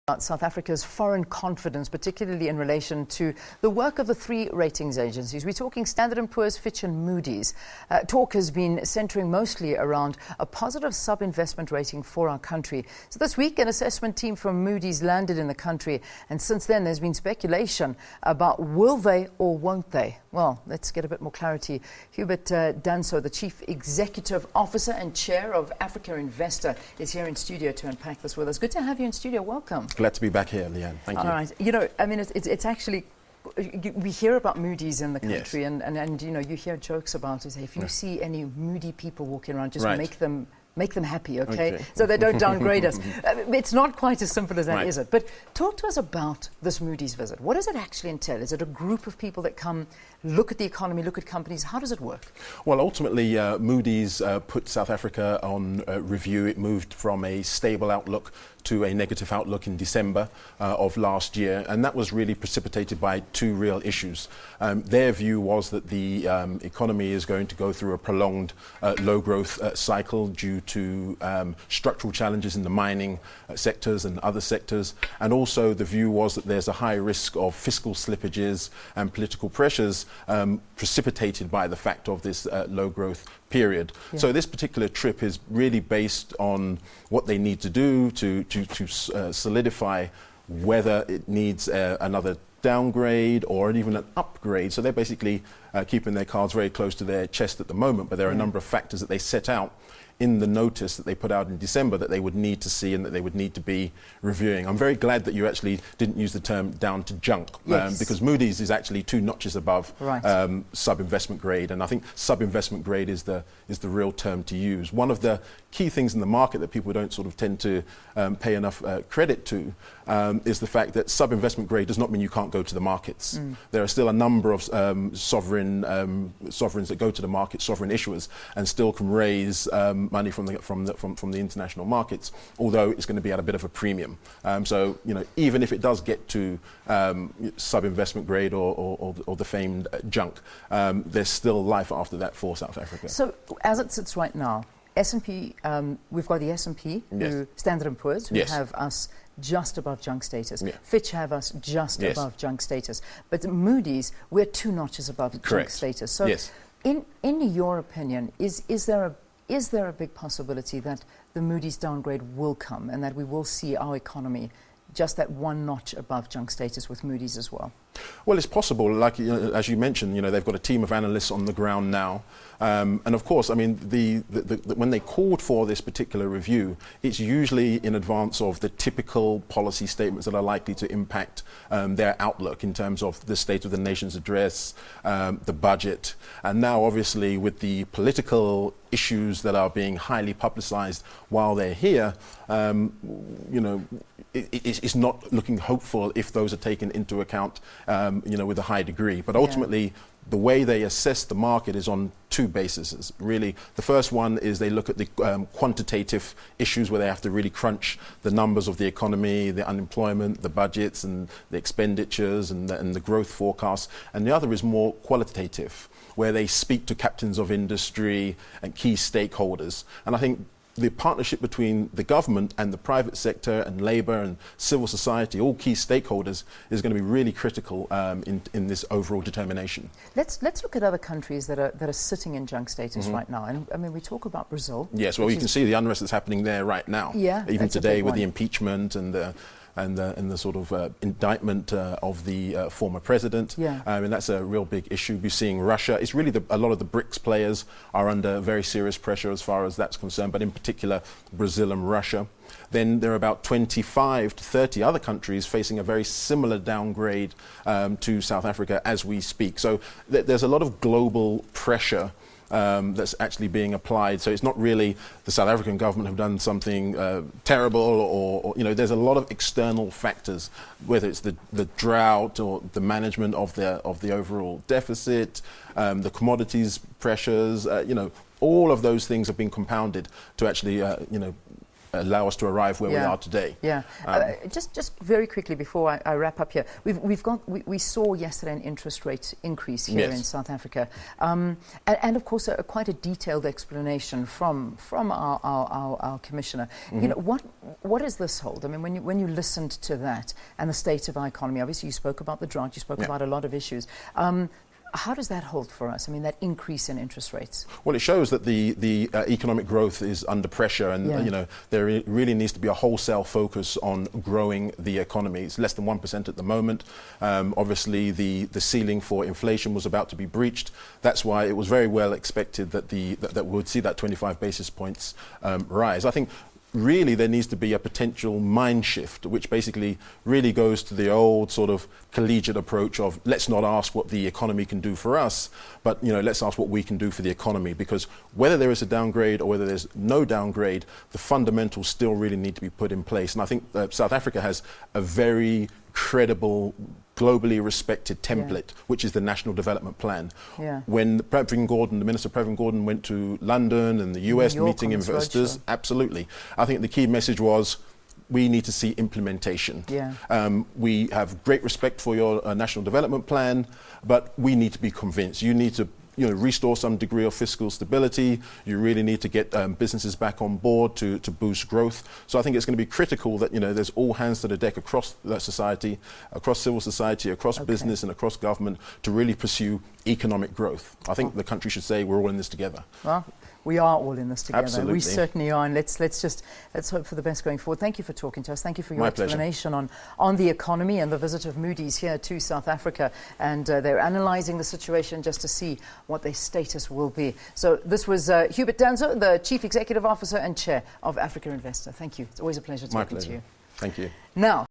About South Africa's foreign confidence, particularly in relation to the work of the three ratings agencies. We're talking Standard & Poor's, Fitch and Moody's. Talk has been centering mostly around a positive sub-investment rating for our country. So this week, an assessment team from Moody's landed in the country, and since then there's been speculation about will they or won't they. Well, let's get a bit more clarity. Hubert Danso, the Chief Executive Officer and Chair of Africa Investor, is here in studio to unpack this with us. Good to have you in studio. Welcome. Glad to be back here, Leanne. Thank you. All right. You know, I mean, it's actually, we hear about Moody's in the country, yes. and you know, you hear jokes about it. If you see any moody people walking around, just right. make them happy, okay? So they don't downgrade us. It's not quite as simple as that, right. is it? But talk to us about this Moody's visit. What does it actually entail? Is it a group of people that come, look at the economy, look at companies? How does it work? Well, ultimately, Moody's put South Africa on review. It moved from a stable outlook to a negative outlook in December of last year, and that was really precipitated by two real issues. Their view was that the economy is going to go through a prolonged low growth cycle due to structural challenges in the mining sectors and other sectors, and also the view was that there's a high risk of fiscal slippages and political pressures precipitated by the fact of this low growth period. Yeah. So this particular trip is really based on what they need to do to solidify whether it needs another downgrade or even an upgrade. So they're basically keeping their cards very close to their chest at the moment, but there are a number of factors that they set out in the notice that they put out in December that they would need to see and that they would need to be reviewing. I'm very glad that you actually didn't use the term down to junk, yes. Because Moody's is actually two notches above right. Sub-investment grade, and I think sub-investment grade is the real term to use. One of the key things in the market that people don't sort of tend to pay enough credit to is the fact that sub-investment grade does not mean you can't go to the markets. There are still a number of sovereigns that go to the market, sovereign issuers, and still can raise money from the international markets, although it's going to be at a bit of a premium. So, you know, even if it does get to sub-investment grade or the famed junk, there's still life after that for South Africa. So, as it sits right now, S&P, we've got the S&P, yes. Standard & Poor's, who yes. have us just above junk status. Yeah. Fitch have us just yes. above junk status. But Moody's, we're two notches above Correct. junk status. So, yes. in your opinion, is there a big possibility that the Moody's downgrade will come and that we will see our economy just that one notch above junk status with Moody's as well? Well, it's possible. Like, you know, as you mentioned, you know, they've got a team of analysts on the ground now, and of course, I mean, when they called for this particular review, it's usually in advance of the typical policy statements that are likely to impact their outlook in terms of the State of the Nation's address, the budget, and now, obviously, with the political issues that are being highly publicised while they're here, you know, it's not looking hopeful if those are taken into account, you know, with a high degree. But ultimately, the way they assess the market is on two bases. Really, the first one is they look at the quantitative issues where they have to really crunch the numbers of the economy, the unemployment, the budgets and the expenditures and the growth forecasts. And the other is more qualitative, where they speak to captains of industry and key stakeholders. And I think the partnership between the government and the private sector and labour and civil society, all key stakeholders, is going to be really critical in this overall determination. Let's look at other countries that are sitting in junk status right now. And I mean, we talk about Brazil. Yes, well, you can see the unrest that's happening there right now. Yeah, even today with the impeachment and the sort of indictment of the former president. Yeah. And that's a real big issue. We're seeing Russia. It's really a lot of the BRICS players are under very serious pressure as far as that's concerned, but in particular Brazil and Russia. Then there are about 25 to 30 other countries facing a very similar downgrade to South Africa as we speak. So there's a lot of global pressure that's actually being applied. So it's not really the South African government have done something terrible, or you know, there's a lot of external factors, whether it's the drought or the management of the overall deficit, the commodities pressures, you know, all of those things have been compounded to actually, you know, allow us to arrive where we are today. Yeah. Just very quickly before I wrap up here, we saw yesterday an interest rate increase here in South Africa, and of course quite a detailed explanation from our commissioner. You know, what does this hold? I mean, when you listened to that and the state of our economy, obviously you spoke about the drought, you spoke about a lot of issues. How does that hold for us? I mean, that increase in interest rates. Well, it shows that the economic growth is under pressure, and you know, there really needs to be a wholesale focus on growing the economy. It's less than 1% at the moment. Obviously, the ceiling for inflation was about to be breached. That's why it was very well expected that that we would see that 25 basis points rise. I think really there needs to be a potential mind shift, which basically really goes to the old sort of collegiate approach of let's not ask what the economy can do for us, but you know, let's ask what we can do for the economy, because whether there is a downgrade or whether there's no downgrade, the fundamentals still really need to be put in place. And I think South Africa has a very credible, globally respected template, which is the National Development Plan. When the Minister Previn Gordon went to London and the US meeting investors, absolutely. I think the key message was we need to see implementation. We have great respect for your National Development Plan, but we need to be convinced. You need to restore some degree of fiscal stability. You really need to get businesses back on board to boost growth. So I think it's going to be critical that there's all hands to the deck across that society, across civil society, across business and across government to really pursue economic growth. I think the country should say we're all in this together. Well, we are all in this together. Absolutely. We certainly are, and let's hope for the best going forward. Thank you for talking to us. Thank you for your explanation on the economy and the visit of Moodys here to South Africa, and they're analysing the situation just to see what their status will be. So this was Hubert Danso, the Chief Executive Officer and Chair of Africa Investor. Thank you. It's always a pleasure talking to you. Thank you. Now.